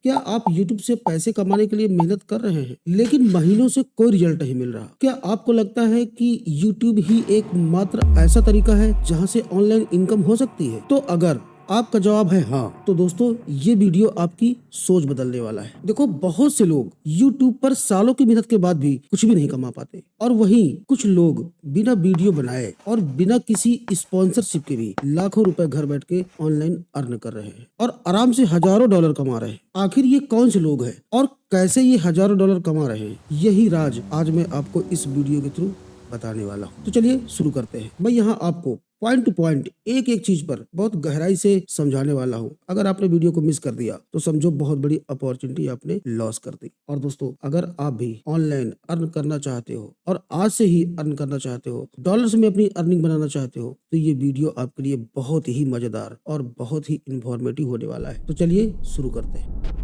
क्या आप YouTube से पैसे कमाने के लिए मेहनत कर रहे हैं लेकिन महीनों से कोई रिजल्ट नहीं मिल रहा? क्या आपको लगता है कि YouTube ही एकमात्र ऐसा तरीका है जहां से ऑनलाइन इनकम हो सकती है? तो अगर आपका जवाब है हाँ, तो दोस्तों ये वीडियो आपकी सोच बदलने वाला है। देखो, बहुत से लोग YouTube पर सालों की मेहनत के बाद भी कुछ भी नहीं कमा पाते और वहीं कुछ लोग बिना वीडियो बनाए और बिना किसी स्पॉन्सरशिप के भी लाखों रुपए घर बैठ के ऑनलाइन अर्न कर रहे हैं और आराम से हजारों डॉलर कमा रहे हैं। आखिर ये कौन से लोग हैं और कैसे ये हजारों डॉलर कमा रहे हैं, यही राज आज मैं आपको इस वीडियो के थ्रू बताने वाला हूँ। तो चलिए शुरू करते हैं। मैं यहाँ आपको पॉइंट टू पॉइंट एक एक चीज पर बहुत गहराई से समझाने वाला हूँ। अगर आपने वीडियो को मिस कर दिया तो समझो बहुत बड़ी अपॉर्चुनिटी आपने लॉस कर दी। और दोस्तों, अगर आप भी ऑनलाइन अर्न करना चाहते हो और आज से ही अर्न करना चाहते हो, डॉलर्स में अपनी अर्निंग बनाना चाहते हो, तो ये वीडियो आपके लिए बहुत ही मजेदार और बहुत ही इंफॉर्मेटिव होने वाला है। तो चलिए शुरू करते हैं।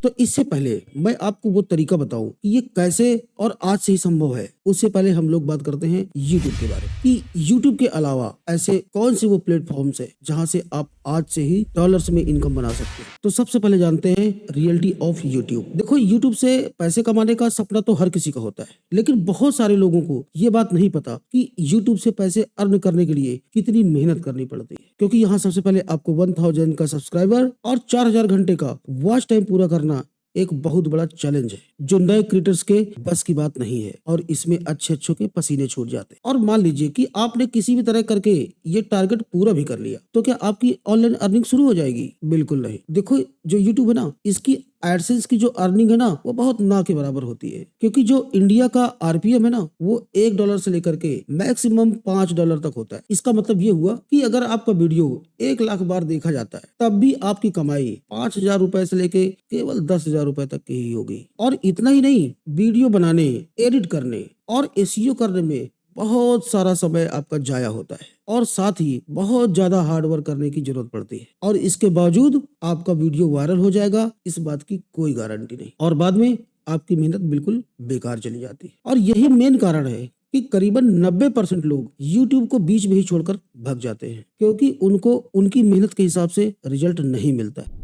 तो इससे पहले मैं आपको वो तरीका बताऊं कि ये कैसे और आज से ही संभव है, उससे पहले हम लोग बात करते हैं YouTube के बारे में कि YouTube के अलावा ऐसे कौन से वो प्लेटफॉर्म्स है जहां से आप आज से ही डॉलर्स में इनकम बना सकते हैं। तो सबसे पहले जानते हैं रियलिटी ऑफ YouTube। देखो, YouTube से पैसे कमाने का सपना तो हर किसी का होता है, लेकिन बहुत सारे लोगों को ये बात नहीं पता कि YouTube से पैसे अर्न करने के लिए कितनी मेहनत करनी पड़ती है। क्योंकि यहाँ सबसे पहले आपको 1000 का सब्सक्राइबर और 4000 घंटे का वॉच टाइम पूरा करना एक बहुत बड़ा चैलेंज है जो नए क्रिएटर्स के बस की बात नहीं है और इसमें अच्छे के पसीने छूट जाते हैं। और मान लीजिए कि आपने किसी भी तरह करके ये टारगेट पूरा भी कर लिया, तो क्या आपकी ऑनलाइन अर्निंग शुरू हो जाएगी? बिल्कुल नहीं। देखो, जो यूट्यूब है ना, इसकी एडसेंस की जो अर्निंग है ना, वो बहुत ना के बराबर होती है। क्योंकि जो इंडिया का आरपीएम है ना, वो $1 से लेकर के मैक्सिमम $5 तक होता है। इसका मतलब ये हुआ कि अगर आपका वीडियो 1 लाख बार देखा जाता है, तब भी आपकी कमाई 5000 रुपए से लेके केवल 10,000 रुपए तक की ही होगी। और इतना ही नहीं, वीडियो बनाने, एडिट करने और एसईओ करने में बहुत सारा समय आपका जाया होता है और साथ ही बहुत ज्यादा हार्डवर्क करने की जरूरत पड़ती है। और इसके बावजूद आपका वीडियो वायरल हो जाएगा, इस बात की कोई गारंटी नहीं, और बाद में आपकी मेहनत बिल्कुल बेकार चली जाती है। और यही मेन कारण है कि करीबन 90% लोग YouTube को बीच में ही छोड़कर भाग जाते हैं, क्योंकि उनको उनकी मेहनत के हिसाब से रिजल्ट नहीं मिलता है।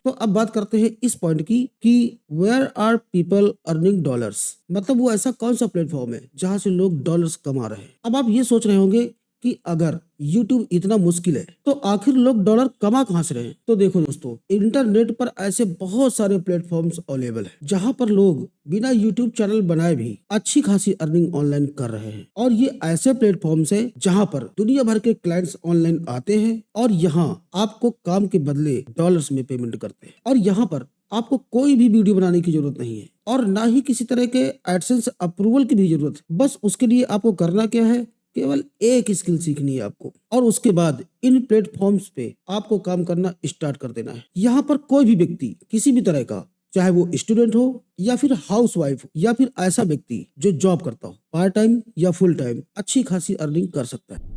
तो अब बात करते हैं इस पॉइंट की कि where are people earning dollars, मतलब वो ऐसा कौन सा प्लेटफॉर्म है जहां से लोग डॉलर्स कमा रहे हैं। अब आप ये सोच रहे होंगे कि अगर YouTube इतना मुश्किल है तो आखिर लोग डॉलर कमा कहां से रहे हैं? तो देखो दोस्तों, इंटरनेट पर ऐसे बहुत सारे प्लेटफॉर्म्स अवेलेबल है जहां पर लोग बिना YouTube चैनल बनाए भी अच्छी खासी अर्निंग ऑनलाइन कर रहे हैं। और ये ऐसे प्लेटफॉर्म्स है जहां पर दुनिया भर के क्लाइंट्स ऑनलाइन आते हैं और यहाँ आपको काम के बदले डॉलर्स में पेमेंट करते हैं। और यहाँ पर आपको कोई भी वीडियो बनाने की जरूरत नहीं है और ना ही किसी तरह के एडसेंस अप्रूवल की भी जरूरत है। बस उसके लिए आपको करना क्या है, केवल एक स्किल सीखनी है आपको, और उसके बाद इन प्लेटफॉर्म्स पे आपको काम करना स्टार्ट कर देना है। यहाँ पर कोई भी व्यक्ति किसी भी तरह का, चाहे वो स्टूडेंट हो या फिर हाउसवाइफ हो या फिर ऐसा व्यक्ति जो जॉब करता हो, पार्ट टाइम या फुल टाइम, अच्छी खासी अर्निंग कर सकता है।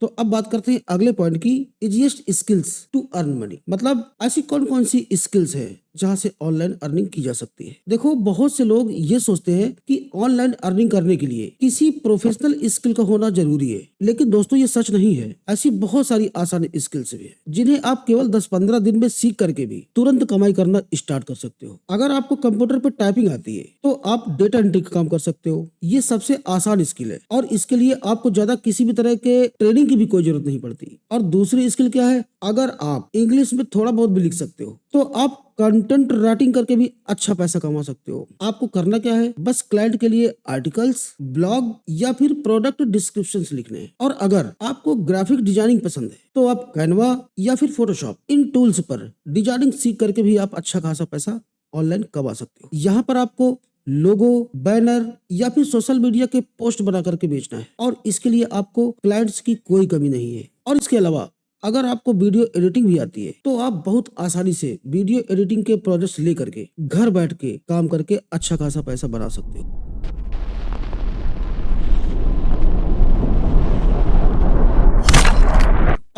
तो अब बात करते हैं अगले पॉइंट की, easiest skills to earn money. मतलब ऐसी कौन कौन सी स्किल्स है जहां से ऑनलाइन अर्निंग की जा सकती है। देखो, बहुत से लोग ये सोचते हैं कि ऑनलाइन अर्निंग करने के लिए किसी प्रोफेशनल स्किल का होना जरूरी है, लेकिन दोस्तों ये सच नहीं है। ऐसी बहुत सारी आसान स्किल्स भी है जिन्हें आप केवल 10-15 दिन में सीख करके भी तुरंत कमाई करना स्टार्ट कर सकते हो। अगर आपको कंप्यूटर पर टाइपिंग आती है तो आप डेटा एंट्री का काम कर सकते हो। ये सबसे आसान स्किल है और इसके लिए आपको ज्यादा किसी भी तरह के ट्रेनिंग की भी कोई जरूरत नहीं पड़ती। और दूसरी स्किल क्या है, अगर आप इंग्लिश में थोड़ा बहुत भी लिख सकते हो तो आप कंटेंट राइटिंग करके भी अच्छा पैसा कमा सकते हो। आपको करना क्या है, बस क्लाइंट के लिए आर्टिकल्स, ब्लॉग या फिर प्रोडक्ट डिस्क्रिप्शंस लिखने हैं। और अगर आपको ग्राफिक डिजाइनिंग पसंद है तो आप कैनवा या फिर फोटोशॉप, इन टूल्स पर डिजाइनिंग सीख करके भी आप अच्छा खासा पैसा ऑनलाइन कमा सकते हो। यहाँ पर आपको लोगो, बैनर या फिर सोशल मीडिया के पोस्ट बना करके बेचना है और इसके लिए आपको क्लाइंट्स की कोई कमी नहीं है। और इसके अलावा अगर आपको वीडियो एडिटिंग भी आती है तो आप बहुत आसानी से वीडियो एडिटिंग के प्रोजेक्ट्स लेकर के घर बैठ के काम करके अच्छा खासा पैसा बना सकते हो।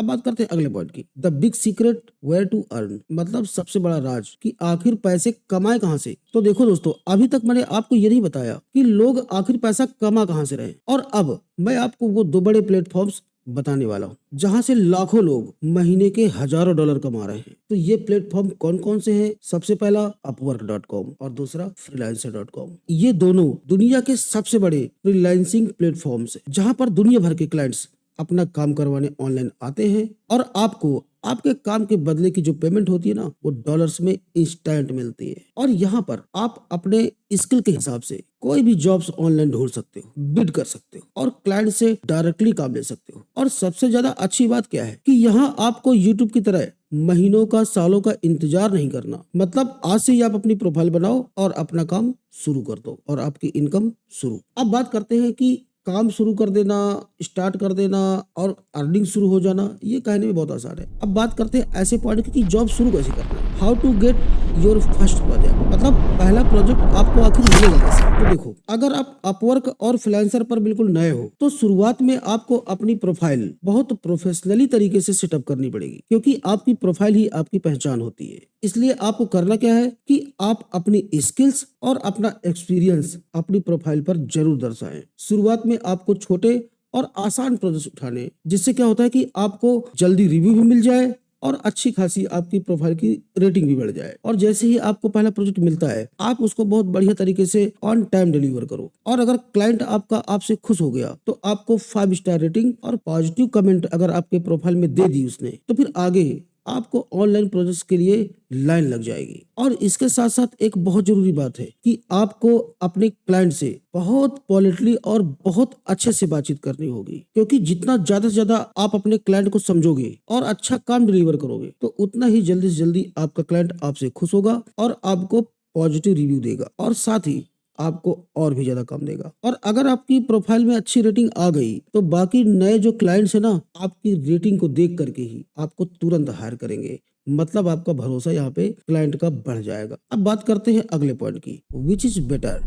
अब अब बात करते हैं अगले पॉइंट की, the big secret where to earn, मतलब सबसे बड़ा राज कि आखिर पैसे कमाए कहाँ से। तो देखो दोस्तों, अभी तक मैंने आपको ये नहीं बताया कि लोग आखिर पैसा कमा कहाँ से रहे, और अब मैं आपको वो दो बड़े प्लेटफॉर्म्स बताने वाला हूँ जहां से लाखों लोग महीने के हजारों डॉलर कमा रहे हैं। तो ये प्लेटफॉर्म कौन कौन से हैं? सबसे पहला upwork.com और दूसरा freelancer.com। ये दोनों दुनिया के सबसे बड़े फ्रीलांसिंग प्लेटफॉर्म्स हैं जहां पर दुनिया भर के क्लाइंट्स अपना काम करवाने ऑनलाइन आते हैं और आपको आपके काम के बदले की जो पेमेंट होती है ना, वो डॉलर्स में इंस्टेंट मिलती है। और यहाँ पर आप अपने स्किल के हिसाब से कोई भी जॉब्स ऑनलाइन ढूंढ सकते हो, बिड कर सकते हो और क्लाइंट से डायरेक्टली काम ले सकते हो। और सबसे ज्यादा अच्छी बात क्या है कि यहाँ आपको यूट्यूब की तरह महीनों का सालों का इंतजार नहीं करना। मतलब आज से ही आप अपनी प्रोफाइल बनाओ और अपना काम शुरू कर दो और आपकी इनकम शुरू। अब बात करते हैं कि काम शुरू कर देना, स्टार्ट कर देना और अर्निंग शुरू हो जाना, ये कहने में बहुत आसान है। अब बात करते हैं ऐसे पॉइंट की जॉब शुरू कैसे करना है। How to get your first project, मतलब पहला प्रोजेक्ट आपको आखिर मिलेगा कैसे। तो देखो, अगर आप अपवर्क और फ्रीलांसर पर बिल्कुल नए हो तो शुरुआत में आपको अपनी प्रोफाइल बहुत प्रोफेशनली तरीके से सेटअप करनी पड़ेगी, क्योंकि आपकी प्रोफाइल ही आपकी पहचान होती है। इसलिए आपको करना क्या है कि आप अपनी स्किल्स और अपना एक्सपीरियंस अपनी प्रोफाइल पर जरूर दर्शाएं। शुरुआत में आपको छोटे और आसान प्रोजेक्ट उठाने, जिससे क्या होता है कि आपको जल्दी रिव्यू भी मिल जाए और अच्छी खासी आपकी प्रोफाइल की रेटिंग भी बढ़ जाए। और जैसे ही आपको पहला प्रोजेक्ट मिलता है, आप उसको बहुत बढ़िया तरीके से ऑन टाइम डिलीवर करो। और अगर क्लाइंट आपका आपसे खुश हो गया तो आपको 5 स्टार रेटिंग और पॉजिटिव कमेंट अगर आपके प्रोफाइल में दे दी उसने, तो फिर आगे आपको ऑनलाइन प्रोजेक्ट्स के लिए लाइन लग जाएगी। और इसके साथ साथ एक बहुत जरूरी बात है कि आपको अपने क्लाइंट से बहुत पॉलिटली और बहुत अच्छे से बातचीत करनी होगी, क्योंकि जितना ज्यादा से ज्यादा आप अपने क्लाइंट को समझोगे और अच्छा काम डिलीवर करोगे, तो उतना ही जल्दी से जल्दी आपका क्लाइंट आपसे खुश होगा और आपको पॉजिटिव रिव्यू देगा और साथ ही आपको और भी ज्यादा काम देगा। और अगर आपकी प्रोफाइल में अच्छी रेटिंग आ गई तो बाकी नए जो क्लाइंट्स है ना, आपकी रेटिंग को देख करके ही आपको तुरंत हायर करेंगे। मतलब आपका भरोसा यहाँ पे क्लाइंट का बढ़ जाएगा। अब बात करते हैं अगले पॉइंट की, विच इज बेटर।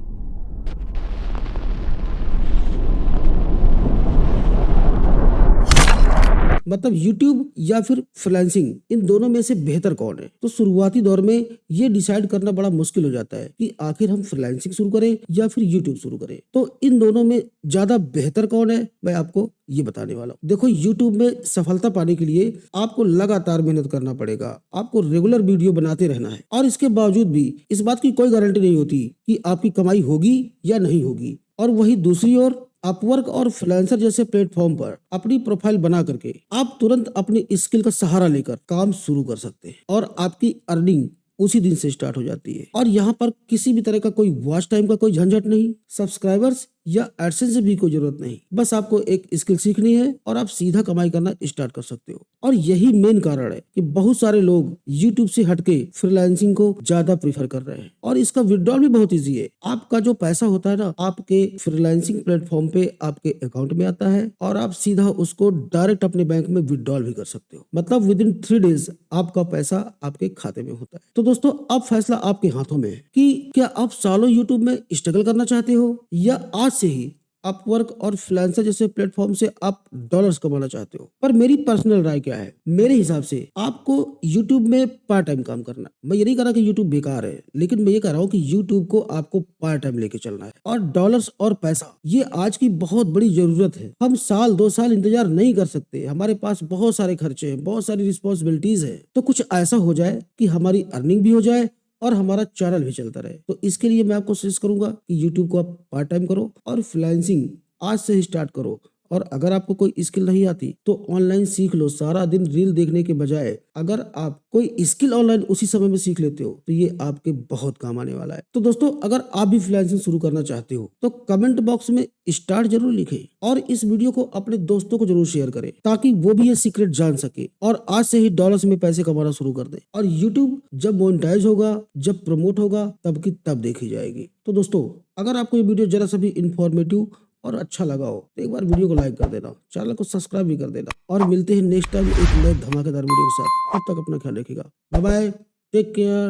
मतलब YouTube या फिर फ्रीलांसिंग, इन दोनों में से बेहतर कौन है। तो शुरुआती दौर में ये डिसाइड करना बड़ा मुश्किल हो जाता है कि आखिर हम फ्रीलांसिंग शुरू करें या फिर YouTube शुरू करें। तो इन दोनों में ज्यादा बेहतर कौन है, मैं आपको ये बताने वाला हूँ। देखो, YouTube में सफलता पाने के लिए आपको लगातार मेहनत करना पड़ेगा, आपको रेगुलर वीडियो बनाते रहना है। और इसके बावजूद भी इस बात की कोई गारंटी नहीं होती कि आपकी कमाई होगी या नहीं होगी। और वही दूसरी ओर अपवर्क और फ्रीलांसर जैसे प्लेटफॉर्म पर अपनी प्रोफाइल बना करके आप तुरंत अपनी स्किल का सहारा लेकर काम शुरू कर सकते हैं और आपकी अर्निंग उसी दिन से स्टार्ट हो जाती है। और यहाँ पर किसी भी तरह का कोई वॉच टाइम का कोई झंझट नहीं, सब्सक्राइबर्स या एडसेंस से भी कोई जरूरत नहीं। बस आपको एक स्किल सीखनी है और आप सीधा कमाई करना स्टार्ट कर सकते हो। और यही मेन कारण है कि बहुत सारे लोग YouTube से हटके फ्रीलांसिंग को ज्यादा प्रीफर कर रहे हैं। और इसका विड्रॉल भी बहुत इजी है। आपका जो पैसा होता है ना, आपके फ्रीलांसिंग प्लेटफॉर्म पे आपके अकाउंट में आता है और आप सीधा उसको डायरेक्ट अपने बैंक में विड्रॉल भी कर सकते हो। मतलब विद इन 3 डेज आपका पैसा आपके खाते में होता है। तो दोस्तों, अब फैसला आपके हाथों में है कि क्या आप सालों YouTube में स्ट्रगल करना चाहते हो या आज से ही अपवर्क और फ्रीलांसर जैसे प्लेटफॉर्म से आप डॉलर्स कमाना चाहते हो। पर मेरी पर्सनल राय क्या है, मेरे हिसाब से आपको YouTube में पार्ट टाइम काम करना। मैं ये नहीं कह रहा कि YouTube बेकार है, लेकिन मैं ये कह रहा हूँ कि YouTube को आपको पार्ट टाइम लेके चलना है। और डॉलर्स और पैसा ये आज की बहुत बड़ी जरूरत है। हम साल 2 साल इंतजार नहीं कर सकते, हमारे पास बहुत सारे खर्चे हैं, बहुत सारी रिस्पॉन्सिबिलिटीज है। तो कुछ ऐसा हो जाए कि हमारी अर्निंग भी हो जाए और हमारा चैनल भी चलता रहे। तो इसके लिए मैं आपको सजेस्ट करूंगा कि YouTube को आप पार्ट टाइम करो और फ्रीलांसिंग आज से ही स्टार्ट करो। और अगर आपको कोई स्किल नहीं आती तो ऑनलाइन सीख लो। सारा दिन रील देखने के बजाय अगर आप कोई स्किल ऑनलाइन उसी समय में सीख लेते हो तो ये आपके बहुत काम आने वाला है। तो दोस्तों, अगर आप भी फ्रीलांसिंग शुरू करना चाहते हो तो कमेंट बॉक्स में स्टार्ट जरूर लिखें और इस वीडियो को अपने दोस्तों को जरूर शेयर करें ताकि वो भी ये सीक्रेट जान सके और आज से ही डॉलर्स में पैसे कमाना शुरू कर दे। और यूट्यूब जब मोनेटाइज होगा, जब प्रमोट होगा, तब की तब देखी जाएगी। तो दोस्तों, अगर आपको ये वीडियो जरा सा भी इंफॉर्मेटिव और अच्छा लगा हो तो एक बार वीडियो को लाइक कर देना, चैनल को सब्सक्राइब भी कर देना। और मिलते हैं नेक्स्ट टाइम एक नए धमाकेदार वीडियो के साथ। तब तक अपना ख्याल रखिएगा। Bye bye, take care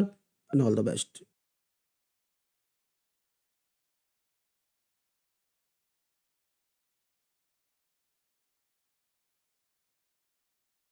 and all the best.